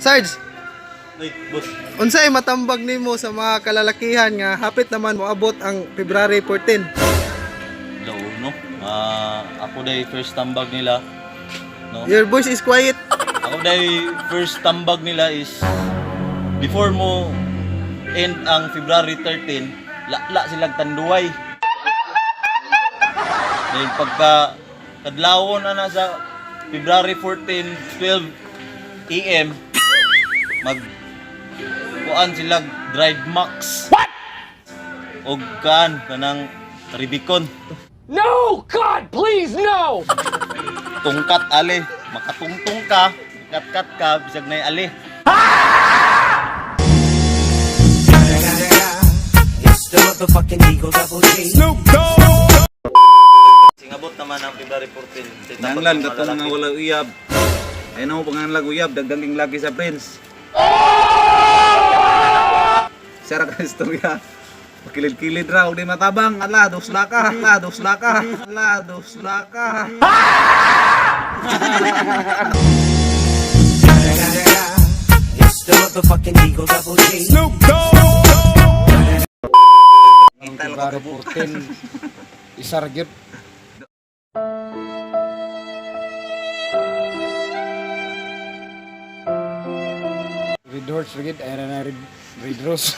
Sarge, Ay, boss. unsay matambag nimo sa mga kalalakihan nga hapit naman moabot ang February 14? Hello, no? Ako day first tambag nila. No? Your voice is quiet. Ako day first tambag nila is before mo end ang February 13, la silang tanduay. Dahil pagka kadlawon na sa February 14, 12 AM, kuan sila dried max. What? Og kanang Ribicon. No! God, please, no! Tungkat ali, makatungtong ka, kat ka, bisag na ali. Singabot naman ang February 14. Nanglan katong nga wala uyab. Ay no panganlag uyab dagdaling lagi sa Prince. Sara ka istorya. Pakilid-kilid raw di matabang. Ala dos laka, ala dos laka, ala dos laka. Snoop Dogg! Ang February 14, isar gyud. Red horse, red, red rose.